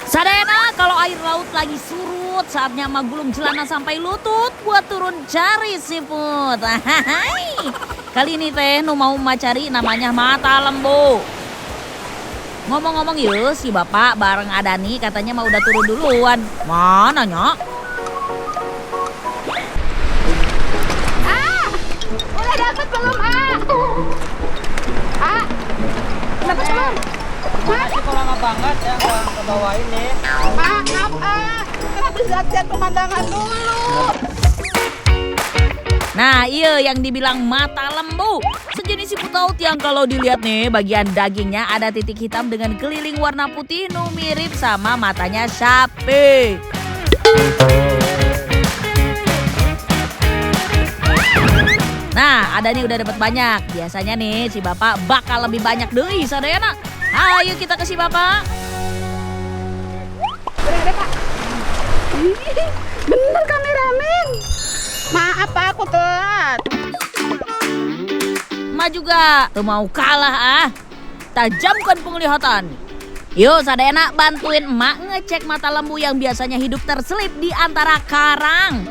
Sadayana kalau air laut lagi surut, saatnya emak gulung celana sampai lutut buat turun cari siput. Hai. Kali ini teh nu mau emak cari namanya mata lembu. Ngomong-ngomong yuk, si bapak bareng Adani katanya mau udah turun duluan. Mana nyok? Udah dapet belum, Dapet belum? Masih kok lama banget ya nggak kebawain nih. Maaf, kan habis lihat pemandangan dulu. Nah iya yang dibilang mata lembu. Sejenis siput laut yang kalau dilihat nih bagian dagingnya ada titik hitam dengan keliling warna putih nu mirip sama matanya sapi. Nah ada nih udah dapat banyak. Biasanya nih si bapak bakal lebih banyak deh sadayana. Ayo kita ke si bapak. Udah, Pak. Bener kameramen. Maaf aku telat. Emak juga tuh mau kalah tajamkan penglihatan. Yuk sadayana bantuin emak ngecek mata lembu yang biasanya hidup terselip di antara karang.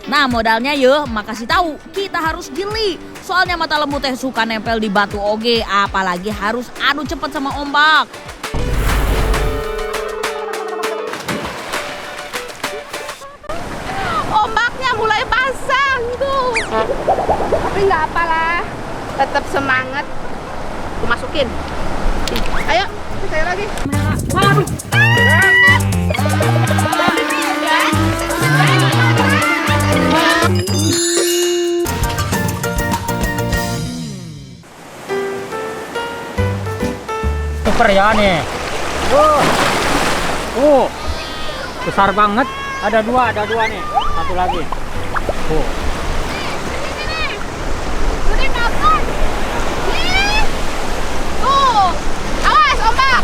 Nah modalnya yuk emak kasih tahu kita harus jeli. Soalnya mata lembu teh suka nempel di batu oge, apalagi harus adu cepet sama ombak. Ombaknya mulai pasang tuh. Tapi nggak apalah, tetap semangat. Aku masukin. Ayo, saya lagi. Super ya nih. Besar banget. Ada dua nih. Satu lagi. Udah dapat. Tuh, awas ombak.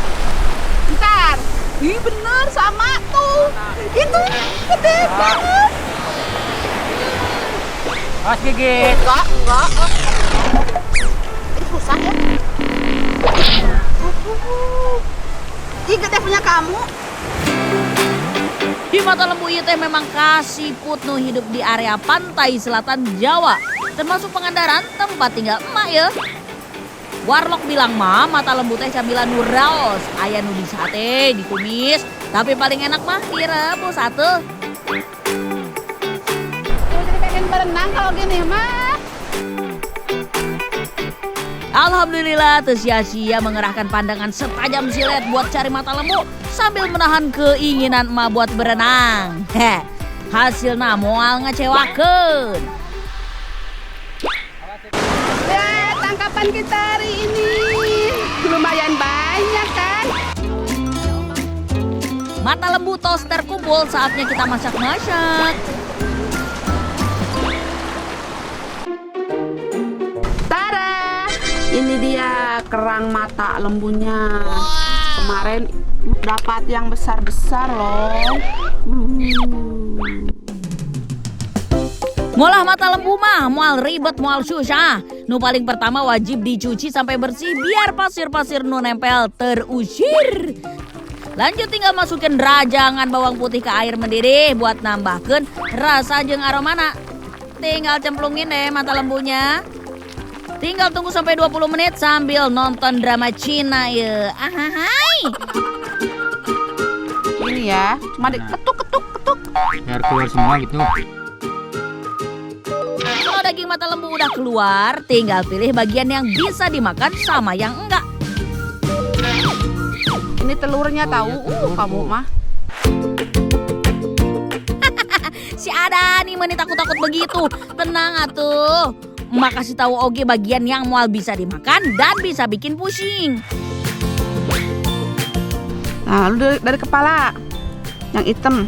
Bentar. Ih bener sama tuh. Itu gede banget. Awas gigit. Enggak. Ini susah ya. Ih gede punya kamu. Di mata lembu ieu teh memang kasiput nu hidup di area pantai selatan Jawa. Termasuk Pangandaran tempat tinggal emak ya. Warlock bilang mah mata lembu teh camilan nu raos. Aya nu disate, ditumis. Tapi paling enak mah direbus atuh. Jadi pengen berenang kalau gini mah. Alhamdulillah teu sia-sia mengerahkan pandangan setajam silet buat cari mata lembu sambil menahan keinginan emak buat berenang. Hasilna moal ngecewakeun. Ya, tangkapan kita hari ini lumayan banyak kan? Mata lembu tos terkumpul, saatnya kita masak-masak. Tara, ini dia kerang mata lembunya. Kemarin dapat yang besar-besar loh. Ngolah mata lembu mah moal ribet moal susah. Nu paling pertama wajib dicuci sampai bersih biar pasir-pasir nu nempel terusir. Lanjut tinggal masukin rajangan bawang putih ke air mendidih buat nambahkeun rasa jeung aromana. Tinggal cemplungin deh mata lembunya. Tinggal tunggu sampai 20 menit sambil nonton drama Cina ya. Ahai. Ini ya, cuma diketuk-ketuk. Biar keluar semua gitu. Kalau daging mata lembu udah keluar, tinggal pilih bagian yang bisa dimakan sama yang enggak. Ini telurnya tahu, kamu mah. Si Adani meni takut-takut begitu. Tenang atuh. Emak kasih tahu oge bagian yang moal bisa dimakan dan bisa bikin pusing. Nah, lalu dari kepala yang hitam.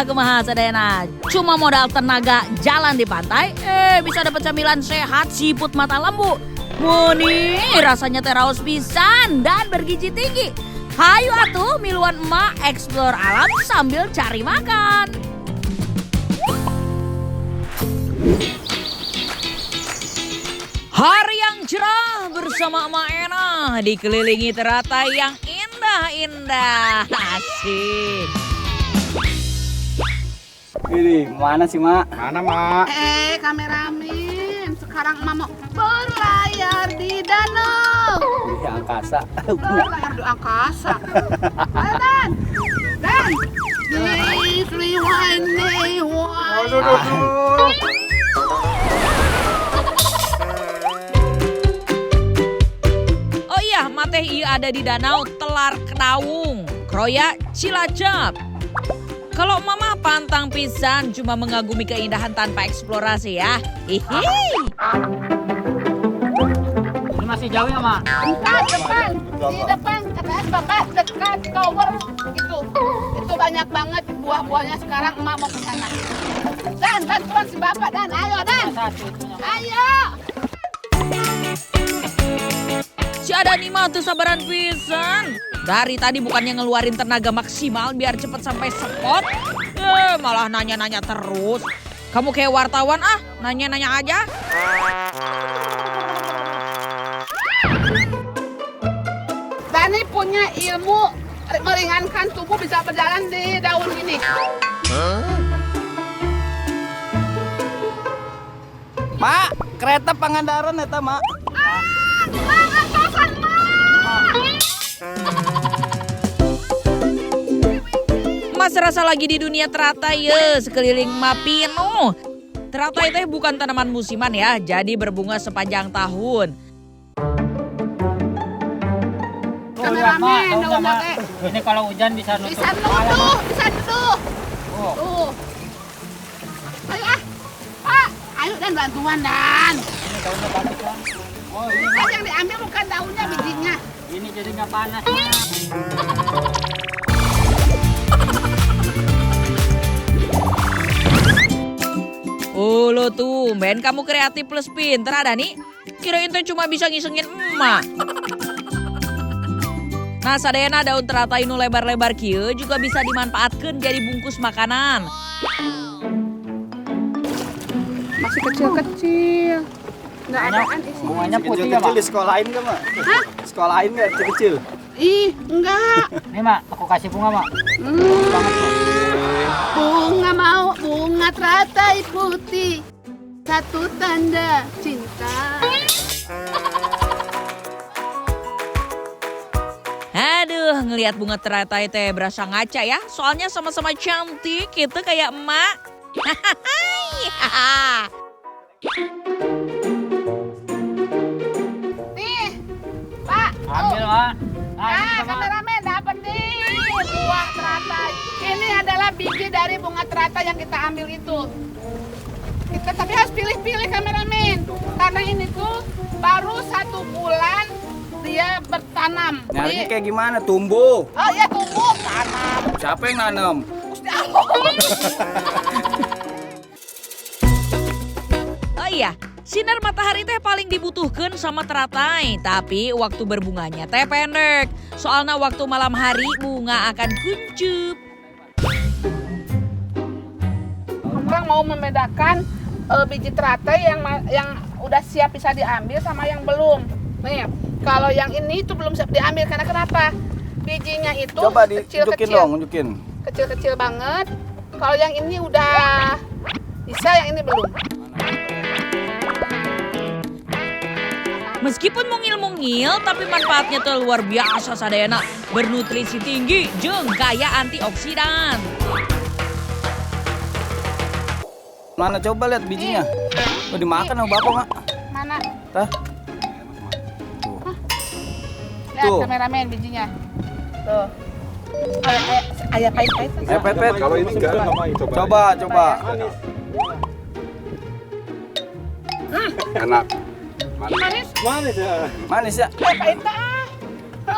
Kumaha sadayana. Cuma modal tenaga jalan di pantai, bisa dapat camilan sehat siput mata lembu. Muni rasanya teraus pisan dan bergizi tinggi. Hayu atuh miluan emak explore alam sambil cari makan. Hari yang cerah bersih. bersama Emak Ena dikelilingi teratai yang indah-indah. Asik. Ini mana sih, Mak? Mana, Mak? Kameramen, sekarang Emak mau berlayar di danau. Di angkasa. Berlayar di angkasa. Ayo, Dan. Dan. Please rewind me. Oh iya, mateh iya ada di danau Telar Kedaung, Kroya Cilacap. Kalau mama pantang pisan cuma mengagumi keindahan tanpa eksplorasi ya. Hihi. Ini masih jauh ya, Mak? Depan. Di depan. Katanya Bapak dekat tower gitu. Itu banyak banget buah-buahnya sekarang Emak mau ke sana. Dan bantuan si Bapak Dan. Ayo Dan. Ayo. Si ada nih mah tuh sabaran pisan. Dari tadi bukannya ngeluarin tenaga maksimal biar cepet sampai spot. Malah nanya-nanya terus. Kamu kayak wartawan nanya-nanya aja. Dani punya ilmu meringankan tubuh bisa berjalan di daun ini. Mak, kereta Pangandaran eta, Mak. Mas rasa lagi di dunia teratai ya, sekeliling Mapino. Teratai teh bukan tanaman musiman ya, jadi berbunga sepanjang tahun. Kameramen, daunnya teh. Ini kalau hujan bisa nutup. Bisa nuduh, bisa nuduh. Oh. Tuh. Ayo Pak, ayo Dan bantuan Dan. Ini daunnya bagus, Mak. Oh, ini, Kan yang diambil bukan daunnya, bijinya. ini jadi nggak panas. Oh lo tuh, ben kamu kreatif plus pinter ada nih. Kirain tuh cuma bisa ngisengin emak. Nah sadayana daun teratai nu lebar-lebar kieu juga bisa dimanfaatkan jadi bungkus makanan. Masih kecil-kecil. Nggak adaan isi. Bunganya putih ya, Kecil-kecil Mak? di sekolahin nggak, Mak? Sekolahin nggak kecil-kecil? Ih, enggak. Nih, Mak, aku kasih bunga, Mak. Bunga mau, bunga teratai putih. Satu tanda cinta. Aduh, ngelihat bunga teratai teh berasa ngaca ya. Soalnya sama-sama cantik, gitu kayak emak. Nih, Pak. Ambil, Mak. Kameramen dapat nih buah teratai. Ini adalah biji dari bunga teratai yang kita ambil itu. Kita tapi harus pilih-pilih kameramen. Karena ini tuh baru 1 bulan dia bertanam. Nyarinya kayak gimana? Tumbuh. Oh iya tumbuh tanam. Siapa yang nanam? Gusti Allah. Oh iya, sinar matahari teh paling dibutuhkan sama teratai. Tapi waktu berbunganya teh pendek. Soalnya waktu malam hari bunga akan kuncup. Orang mau membedakan biji teratai yang udah siap bisa diambil sama yang belum. Nih, kalau yang ini itu belum siap diambil karena kenapa? Bijinya itu Coba ditunjukin kecil-kecil. dong, tunjukin. Kecil-kecil banget. Kalau yang ini udah bisa, yang ini belum. Meskipun mungil-mungil, tapi manfaatnya tuh luar biasa sadayana. Bernutrisi tinggi, jeung kaya antioksidan. Mana coba lihat bijinya? Mau dimakan sama Bapak, Mak? Mana? Tah? Lihat Tuh. kameramen bijinya. Tuh. Ayah pahit-pahit. Pet. Kalau ini enggak, ngapain? Coba. Enak. Manis? Manis ya? Pahit dah.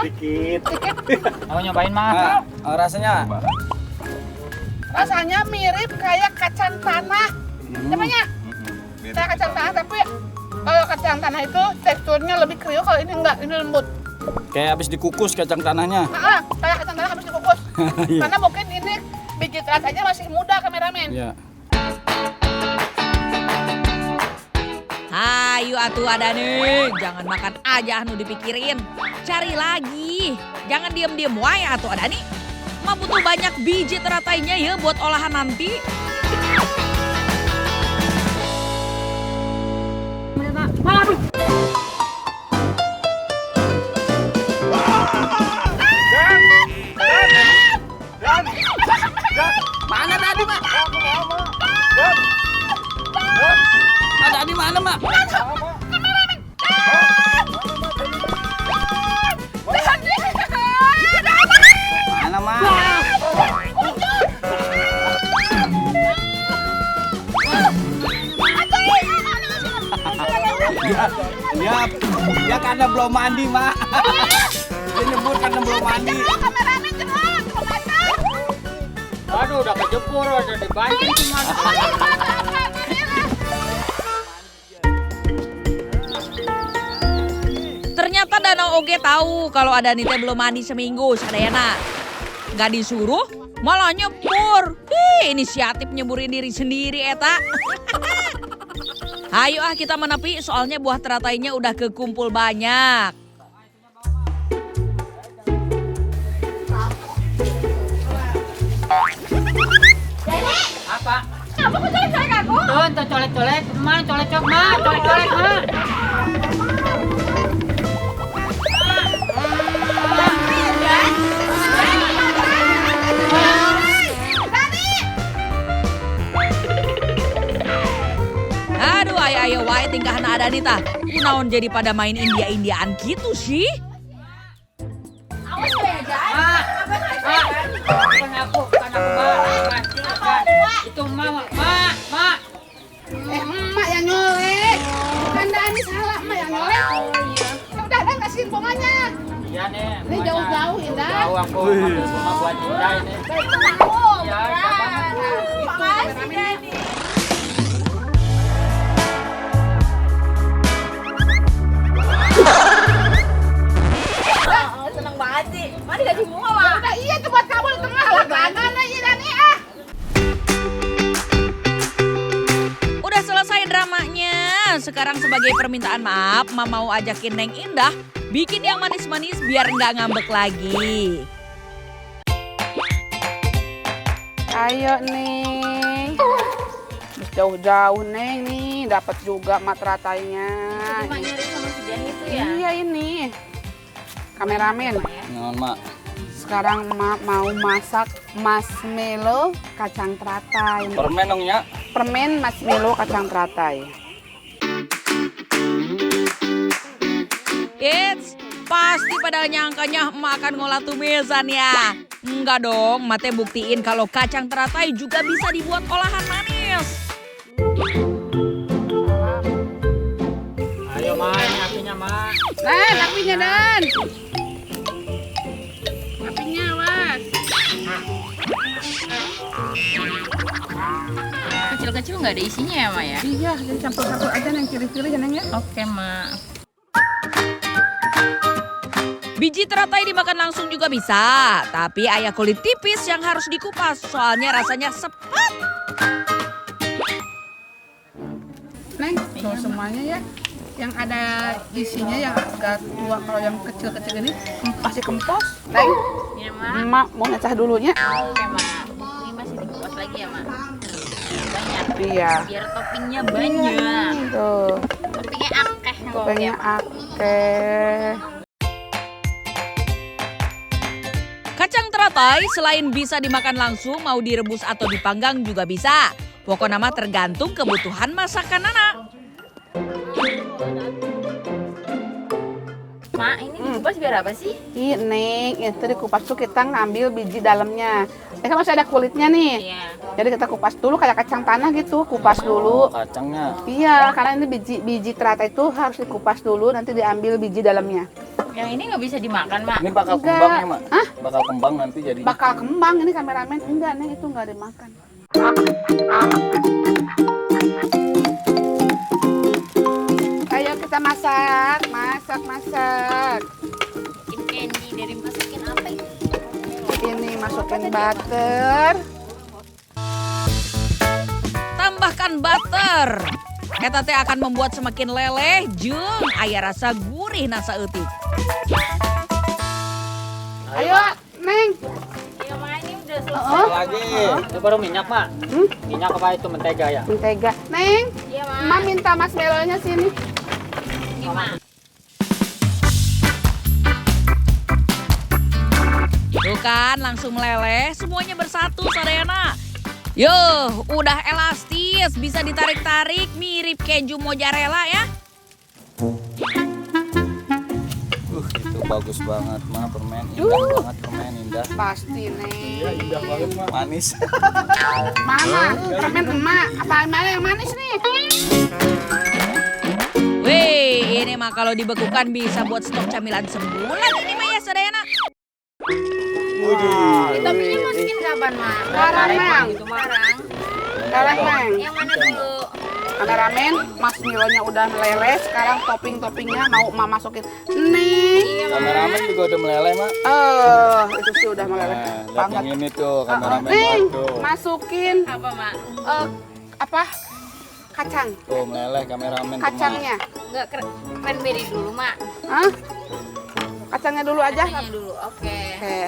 Dikit. Mau nyobain, Mak? Nah, rasanya? Rasanya mirip kayak kacang tanah. Namanya kayak kacang tanah, tapi kalau kacang tanah itu teksturnya lebih kriuk, kalau ini enggak, ini lembut. Kayak habis dikukus kacang tanahnya. Kayak kacang tanah habis dikukus. Iya. Karena mungkin ini biji teratainya masih muda kameramen. Iya. Hayu atuh ada nih. Jangan makan aja nu dipikirin. Cari lagi. Jangan diem-diem wae atuh ada nih. Mah butuh banyak biji teratainya ya buat olahan nanti. Mana tadi, Mak? Ada di mana, Mak? Mana, Mak? Ya karena belum mandi, Mak. Dia nyebut karena belum mandi. Kameramen cepet, Aduh, udah kejebur, udah dibanting cuma. Ternyata Danau Oge tahu kalau ada Nite belum mandi seminggu sadayana. Gak disuruh, malah nyebur. Inisiatif nyeburin diri sendiri eta. Ayo kita menepi soalnya buah teratainya udah kekumpul banyak. Apa? Apa kau colek-colek aku? Tuh colek-colek, colek-colek, colek-colek, Aduh, ayo wae tingkahan ada nih tah. Kunaon jadi pada main India-Indiaan gitu sih? Awas ya, Jai. Bukan aku, Mak. Itu Mak. Emak yang nyolek. Bukan Dani salah, emak yang nyolek. Ya udah, Dan kasihin bunganya. Iya nih. Ini jauh-jauh, Indah. Jauh aku ambil bunga buat Indah ini. Itu aku. Ya, udah banget. Makasih, Dani. Seneng banget sih. Mana dikasih bunga, Mak? Ya udah, iya tuh buat kamu di tengah. Langganan aja, Dani. Udah selesai dramanya. Sekarang sebagai permintaan maaf, Ma mau ajakin Neng Indah bikin yang manis-manis biar nggak ngambek lagi. Ayo, Neng. Jauh-jauh, Neng, nih. Dapat juga matratainya. Cuma nyari sama si Jani itu ya. Iya, ini. Kameramen. Ngon, Mak. Sekarang Mak mau masak marshmallow kacang teratai. Permen dong, ya. Permen marshmallow kacang teratai. Eits, pasti pada nyangkanya emak akan ngolah tumisan ya. Enggak dong, Mate buktiin kalau kacang teratai juga bisa dibuat olahan manis. Ayo, Mak, ini apinya, Mak. Dan, apinya, Dan. Apinya, was. Kecil-kecil nggak ada isinya ya, Mak ya? Iya, jadi campur-campur aja yang ciri-ciri ya, Neng ya. Oke, Mak. Biji teratai dimakan langsung juga bisa, tapi ayah kulit tipis yang harus dikupas soalnya rasanya sepet. Neng, tuh semuanya ya. Yang ada isinya yang agak tua, kalau yang kecil-kecil ini masih kempos. Neng, Ini, Mak. Emak mau ngecah dulunya. Oke, Mak. Ini masih dikupas lagi ya, Mak? Banyak. Iya. Biar toppingnya banyak. Tuh, Toppingnya akeh. toppingnya akeh. Kacang teratai selain bisa dimakan langsung, mau direbus atau dipanggang juga bisa. Pokoknya mah tergantung kebutuhan masakan anak. Mak, ini dikupas biar apa sih? Iya, Neng, itu dikupas tuh kita ngambil biji dalamnya. Kan masih ada kulitnya nih. Iya. Jadi kita kupas dulu kayak kacang tanah gitu, kupas dulu. Kacangnya. Iya, karena ini biji teratai itu harus dikupas dulu, nanti diambil biji dalamnya. Yang ini nggak bisa dimakan, Mak. Ini bakal Enggak. kembang ya, Mak? Hah? Bakal kembang nanti jadi. Bakal kembang ini kameramen. Enggak, Neng, itu enggak dimakan. Ayo kita masak. Bikin candy dari masukin apa ini? Ini masukin butter. Tambahkan butter. Eta teh akan membuat semakin leleh, jeung aya rasa gurih nasa eutik. Ayo, Neng. Iya, Ma, ini udah selesai. Lagi. Itu baru minyak, Mak. Minyak apa itu mentega ya? Mentega. Neng, Iya, Ma. Ma minta marshmallow-nya sini. Ini, Ma. Tuh kan, langsung meleleh, semuanya bersatu, Sadayana. Yo, udah elastis, bisa ditarik-tarik, mirip keju mozzarella ya. Itu bagus banget, Ma. Permen indah banget, permen indah. Pasti, Neng. Indah banget, Mak. Manis. Mana? Permen emak. Apa mana yang manis nih? Wih, ini mah kalau dibekukan bisa buat stok camilan sebulan ini mah ya, Sadayana. Toppingnya masukin kapan, Ma? Sekarang, Neng. Sekarang. Sekarang, Neng. Yang mana dulu? Kameramen, marshmallow-nya udah meleleh. Sekarang topping-toppingnya mau Ma masukin. Neng. Kameramen juga udah meleleh, Mak. Itu sih udah meleleh Nah, lihat banget. yang ini tuh, kameramen. Neng, Waduh. masukin Apa, Ma? apa? Kacang. Tuh meleleh kameramen tuh, Ma. Kacangnya. Enggak cranberry dulu, Ma. Hah? Kacangnya dulu aja. Kacangnya dulu. Oke. Oke.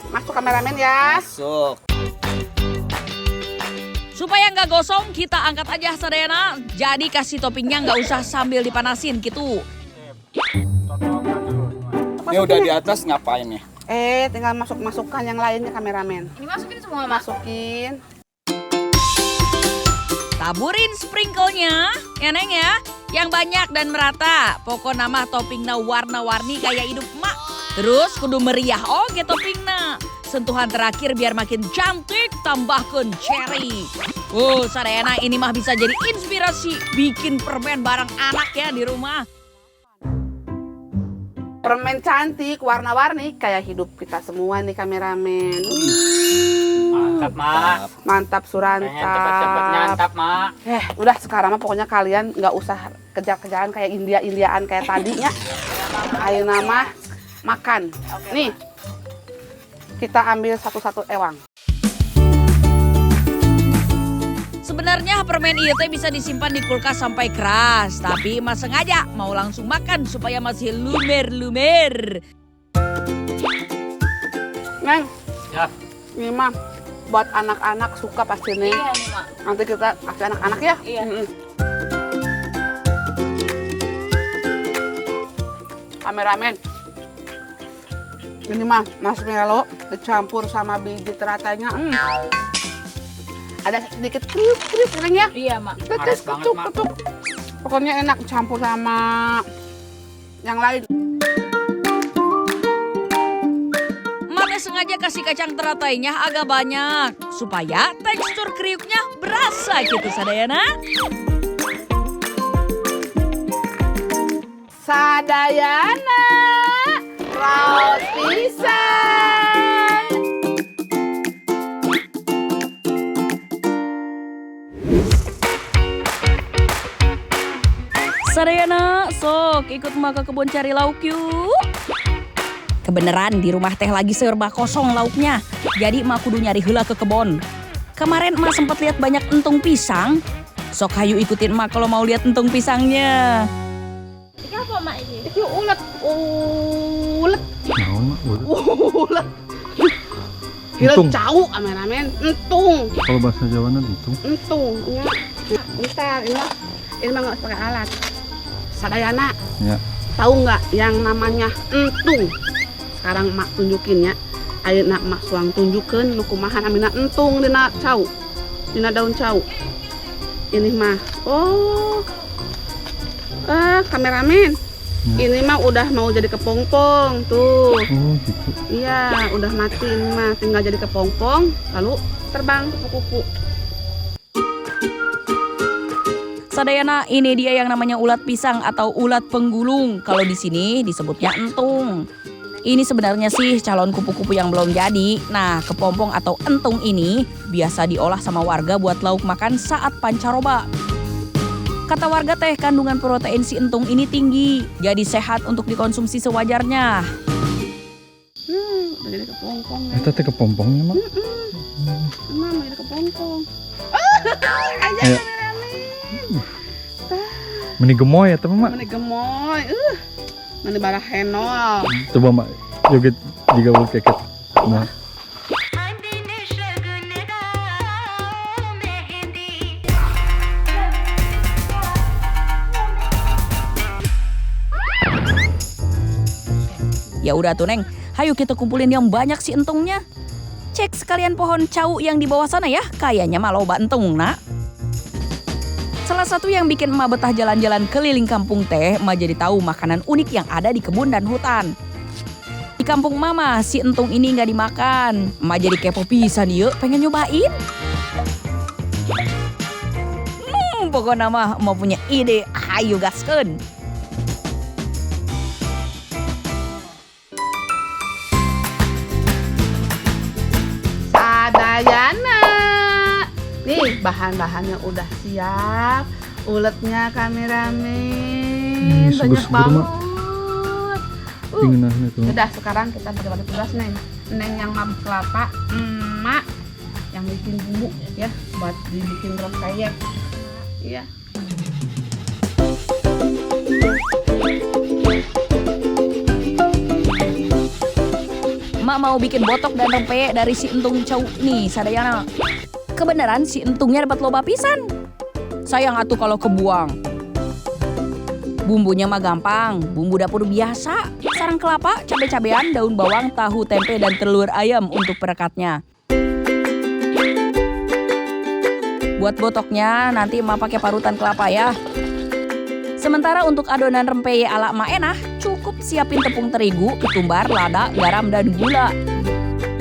Masuk kameramen ya. Masuk. Supaya nggak gosong, kita angkat aja Sadayana. Jadi kasih toppingnya nggak usah sambil dipanasin gitu. Ini udah di atas ngapain ya? Tinggal masukkan yang lainnya kameramen. Ini masukin semua, Ma. Masukin. Taburin sprinkle-nya, ya Neng ya. Yang banyak dan merata. Pokoknya mah toppingnya warna-warni kayak hidup mak. Terus kudu meriah oke toppingnya. Sentuhan terakhir biar makin cantik, tambahkan cherry. Sadayana ini mah bisa jadi inspirasi bikin permen bareng anak ya di rumah. Permen cantik, warna-warni kayak hidup kita semua nih kameramen. Mantap, Mak. Mantap Pengen cepet-cepet Surantap. nyantap, Mak. Udah sekarang mah pokoknya kalian nggak usah kejar-kejaran kayak India-Indiaan kayak tadinya. Ayo nama makan. Nih, kita ambil satu-satu ewang. Sebenarnya permen iya teh bisa disimpan di kulkas sampai keras. Tapi mas sengaja mau langsung makan supaya masih lumer-lumer. Neng, Ya. ini mah buat anak-anak suka pasti nih. Iya nih, Ma. Nanti kita kasih anak-anak ya. Iya. Kameramen. Ini mah marshmallow dicampur sama biji teratanya. Ada sedikit kriuk-kriuk Neng ya. Iya, Ma. Tetes, banget, ketuk, Mak. ketuk. Pokoknya enak campur sama yang lain. Mama sengaja kasih kacang teratainya agak banyak. Supaya tekstur kriuknya berasa gitu Sadayana. Sadayana, raos pisang. Sadayana, sok ikut emak ke kebun cari lauk yuk. Kebeneran di rumah teh lagi serba kosong lauknya. Jadi emak kudu nyari heula ke kebun. Kemarin emak sempat lihat banyak entung pisang. Sok hayu ikutin emak kalau mau lihat entung pisangnya. Ini apa, Ma, ini? Itu ulet. Ulet. Kira Entung. jauh kameramen. Entung. Kalau bahasa Jawa itu. Entung. Ya. Bentar, ini mah nggak pakai alat. Sadayana. Ya. Tahu nggak yang namanya entung? Sekarang mak tunjukin ya. Ayo nak mak suang tunjukin nu kumahan amina entung dina cau. Dina daun cau. Ini mah. Kameramen. Ini mah udah mau jadi kepompong tuh. Oh gitu. Iya, udah mati ini mah. Tinggal jadi kepompong lalu terbang kupu-kupu. Sadayana, ini dia yang namanya ulat pisang atau ulat penggulung. Kalau di sini disebutnya entung. Ini sebenarnya sih calon kupu-kupu yang belum jadi. Nah, kepompong atau entung ini biasa diolah sama warga buat lauk makan saat pancaroba. Kata warga teh kandungan protein si entung ini tinggi, jadi sehat untuk dikonsumsi sewajarnya. Udah jadi kepompong ya. Itu teh kepompongnya, Mak. Mama jadi kepompong. Ayo. Meni gemoy ya teman mak. Meni gemoy. Meni barah henol. Coba mak joget jika boleh keket. Mak. Ya udah tuh Neng, hayu kita kumpulin yang banyak si entungnya. Cek sekalian pohon cau yang di bawah sana ya, kayaknya mah loba entung nak. Salah satu yang bikin emak betah jalan-jalan keliling kampung teh, emak jadi tahu makanan unik yang ada di kebun dan hutan. Di kampung mama, si entung ini nggak dimakan. Emak jadi kepo pisan yuk, pengen nyobain. Pokoknya mah emak punya ide, hayu gaskeun. Sadayana. Nih bahan-bahannya udah siap. Uletnya kameramen. Banyak seger-seger, banget. Pingin nah itu. Udah sekarang kita bagi-bagi tugas Neng. Neng yang mabuk kelapa, emak yang bikin bumbu ya buat dibikin rempeyek. Iya. Emak mau bikin botok dan rempeyek dari si entung cau nih, sadayana. Kebenaran si entungnya dapat loba pisan. Sayang atuh kalau kebuang. Bumbunya mah gampang, bumbu dapur biasa. Sarang kelapa, cabai-cabean, daun bawang, tahu, tempe, dan telur ayam untuk perekatnya. Buat botoknya nanti emak pakai parutan kelapa ya. Sementara untuk adonan rempeyek ala emak enah, cukup siapin tepung terigu, ketumbar, lada, garam, dan gula.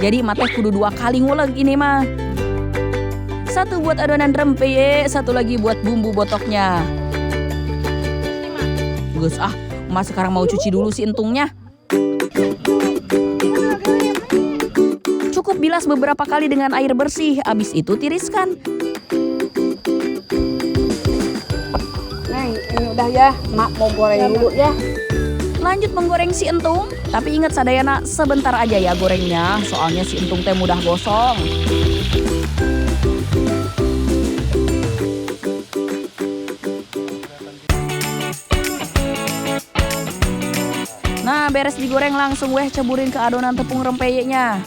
Jadi emak teh kudu 2 kali nguleg ini mah. Satu buat adonan rempeyek, satu lagi buat bumbu botoknya. Gus emak sekarang mau cuci dulu si entungnya. Cukup bilas beberapa kali dengan air bersih, abis itu tiriskan. Neng, ini udah ya, mak mau goreng dulu ya. Lanjut menggoreng si entung, tapi ingat sadayana sebentar aja ya gorengnya, soalnya si entung teh mudah gosong. Nah, beres digoreng langsung weh ceburin ke adonan tepung rempeyeknya.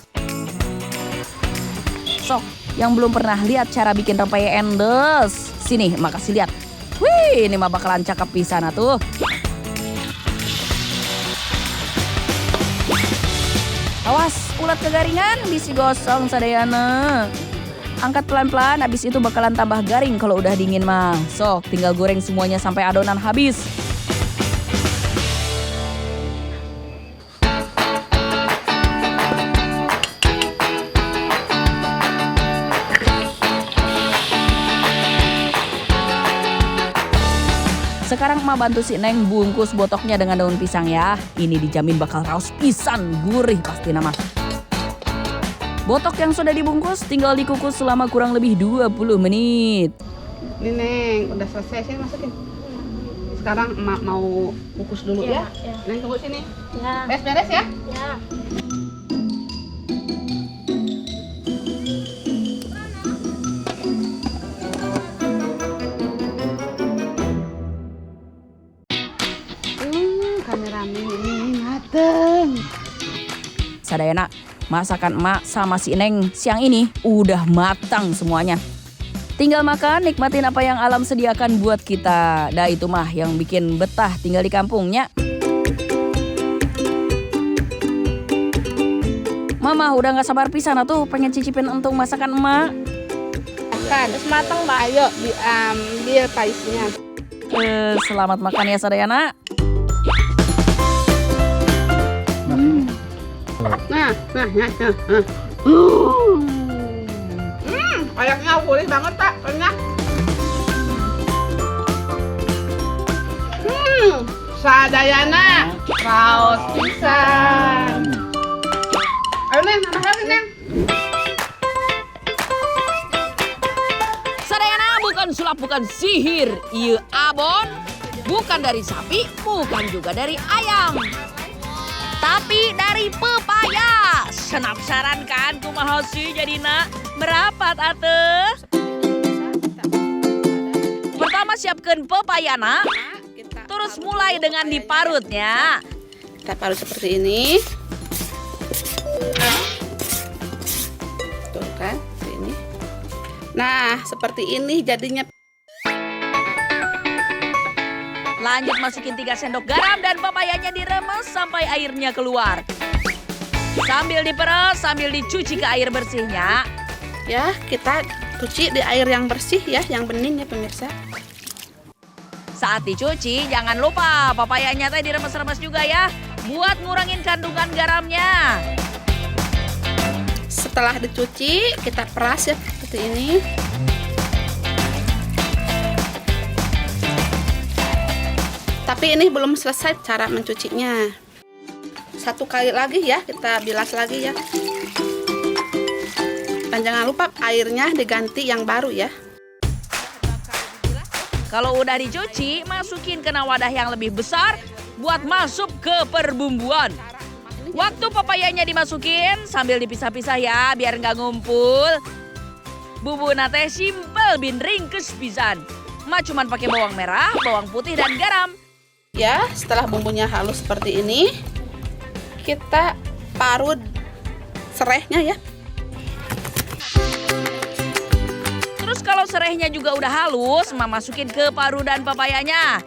Sok, yang belum pernah lihat cara bikin rempeyek endes, sini makasih lihat. Wih, ini mah bakalan cakep pisan atuh. Awas, ulat kegaringan bisi gosong sadayana. Angkat pelan-pelan, abis itu bakalan tambah garing kalau udah dingin mah. Sok, tinggal goreng semuanya sampai adonan habis. Sekarang emak bantu si Neng bungkus botoknya dengan daun pisang ya. Ini dijamin bakal raus pisan, gurih pasti nama. Botok yang sudah dibungkus tinggal dikukus selama kurang lebih 20 menit. Ini Neng, udah selesai sini masukin. Sekarang emak mau kukus dulu ya. Neng tunggu sini. Ya. Beres-beres ya. Ya. Kameramen ini mateng. Sadayana, masakan emak sama si Neng siang ini udah matang semuanya. Tinggal makan, nikmatin apa yang alam sediakan buat kita. Dah itu mah yang bikin betah tinggal di kampungnya. Mama udah gak sabar pisan atuh pengen cicipin entung masakan emak. Makan, terus matang mbak. Ayo diambil paisnya. Selamat makan ya Sadayana. Nah. Kayaknya gurih banget tak, renyah. Sadayana, raos pisan. Ayo Neng, nambah lagi Neng. Sadayana bukan sulap, bukan sihir. Ieu abon, bukan dari sapi, bukan juga dari ayam. Tapi dari pepaya. Senapsaran kan kumaha sih jadina merapat atuh. Pertama siapkeun pepayana, Terus mulai dengan diparutnya. Kita parut seperti ini. Tuh kan, seperti ini. Nah, seperti ini jadinya. Lanjut masukin 3 sendok garam dan papayanya diremes sampai airnya keluar. Sambil diperes, sambil dicuci ke air bersihnya. Ya, kita cuci di air yang bersih ya, yang bening ya pemirsa. Saat dicuci, jangan lupa papayanya teh diremes-remes juga ya, buat ngurangin kandungan garamnya. Setelah dicuci, kita peras ya seperti ini. Tapi ini belum selesai cara mencucinya. 1 kali lagi ya, kita bilas lagi ya. Dan jangan lupa airnya diganti yang baru ya. Kalau udah dicuci, masukin ke wadah yang lebih besar buat masuk ke perbumbuan. Waktu papayanya dimasukin, sambil dipisah-pisah ya, biar nggak ngumpul. Bumbu nate simpel bin ringkes pisan. Cuman pakai bawang merah, bawang putih, dan garam. Ya, setelah bumbunya halus seperti ini, kita parut serehnya ya. Terus kalau serehnya juga udah halus, masukin ke parudan papayanya.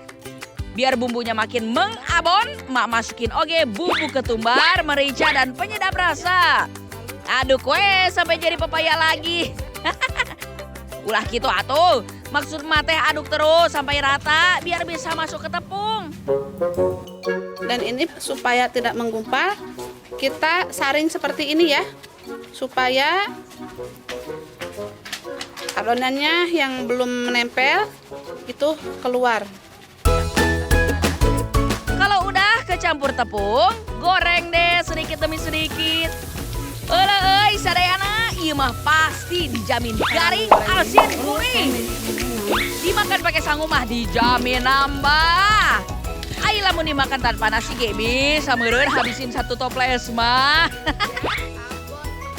Biar bumbunya makin mengabon, masukin oge bumbu ketumbar, merica, dan penyedap rasa. Aduk we sampai jadi papaya lagi. Ulah gitu atuh. Maksud teh aduk terus sampai rata biar bisa masuk ke tepung. Dan ini supaya tidak menggumpal, kita saring seperti ini ya. Supaya adonannya yang belum menempel itu keluar. Kalau udah kecampur tepung, goreng deh sedikit demi sedikit. Euy sadayana, ieu mah pasti dijamin garing, asin, gurih. Dimakan pakai sangu mah dijamin nambah. Ai lamun dimakan tanpa nasi ge bisa meureun habisin 1 toples mah.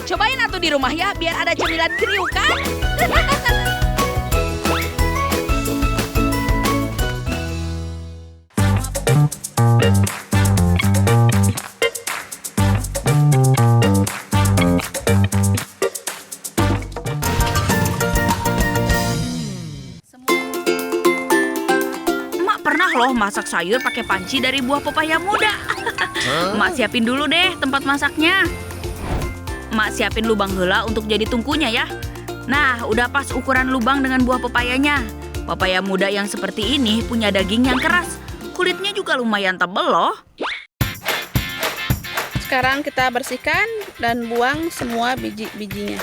Cobain atuh di rumah ya biar ada cemilan kriuk kan. Loh masak sayur pakai panci dari buah pepaya muda. Mak siapin dulu deh tempat masaknya. Mak siapin lubang heula untuk jadi tungkunya ya. Nah, udah pas ukuran lubang dengan buah pepayanya. Pepaya muda yang seperti ini punya daging yang keras. Kulitnya juga lumayan tebel loh. Sekarang kita bersihkan dan buang semua biji-bijinya.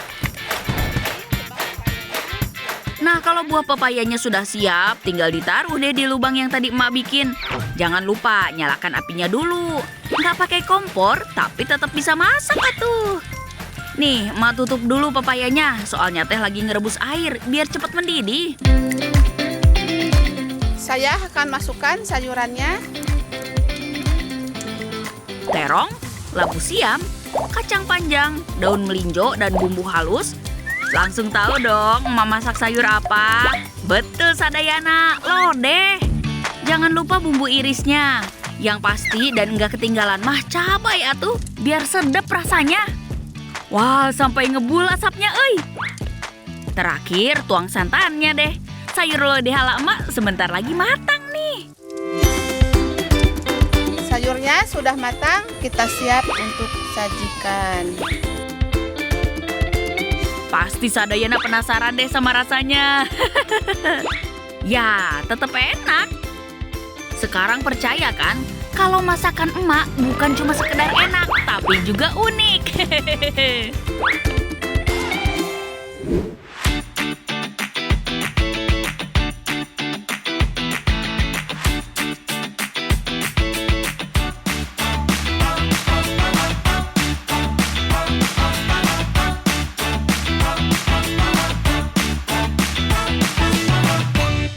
Nah, kalau buah pepayanya sudah siap, tinggal ditaruh deh di lubang yang tadi emak bikin. Jangan lupa nyalakan apinya dulu. Nggak pakai kompor, tapi tetap bisa masak atuh. Nih, emak tutup dulu pepayanya, soalnya teh lagi ngerebus air, biar cepat mendidih. Saya akan masukkan sayurannya. Terong, labu siam, kacang panjang, daun melinjo, dan bumbu halus. Langsung tahu dong emak masak sayur apa. Betul sadayana, lodeh. Jangan lupa bumbu irisnya. Yang pasti dan nggak ketinggalan mah cabai atuh, biar sedap rasanya. Wah, sampai ngebul asapnya euy. Terakhir tuang santannya deh. Sayur lodeh ala emak sebentar lagi matang nih. Sayurnya sudah matang, kita siap untuk sajikan. Pasti sadayana penasaran deh sama rasanya. Ya, tetap enak. Sekarang percaya kan, kalau masakan emak bukan cuma sekedar enak, tapi juga unik.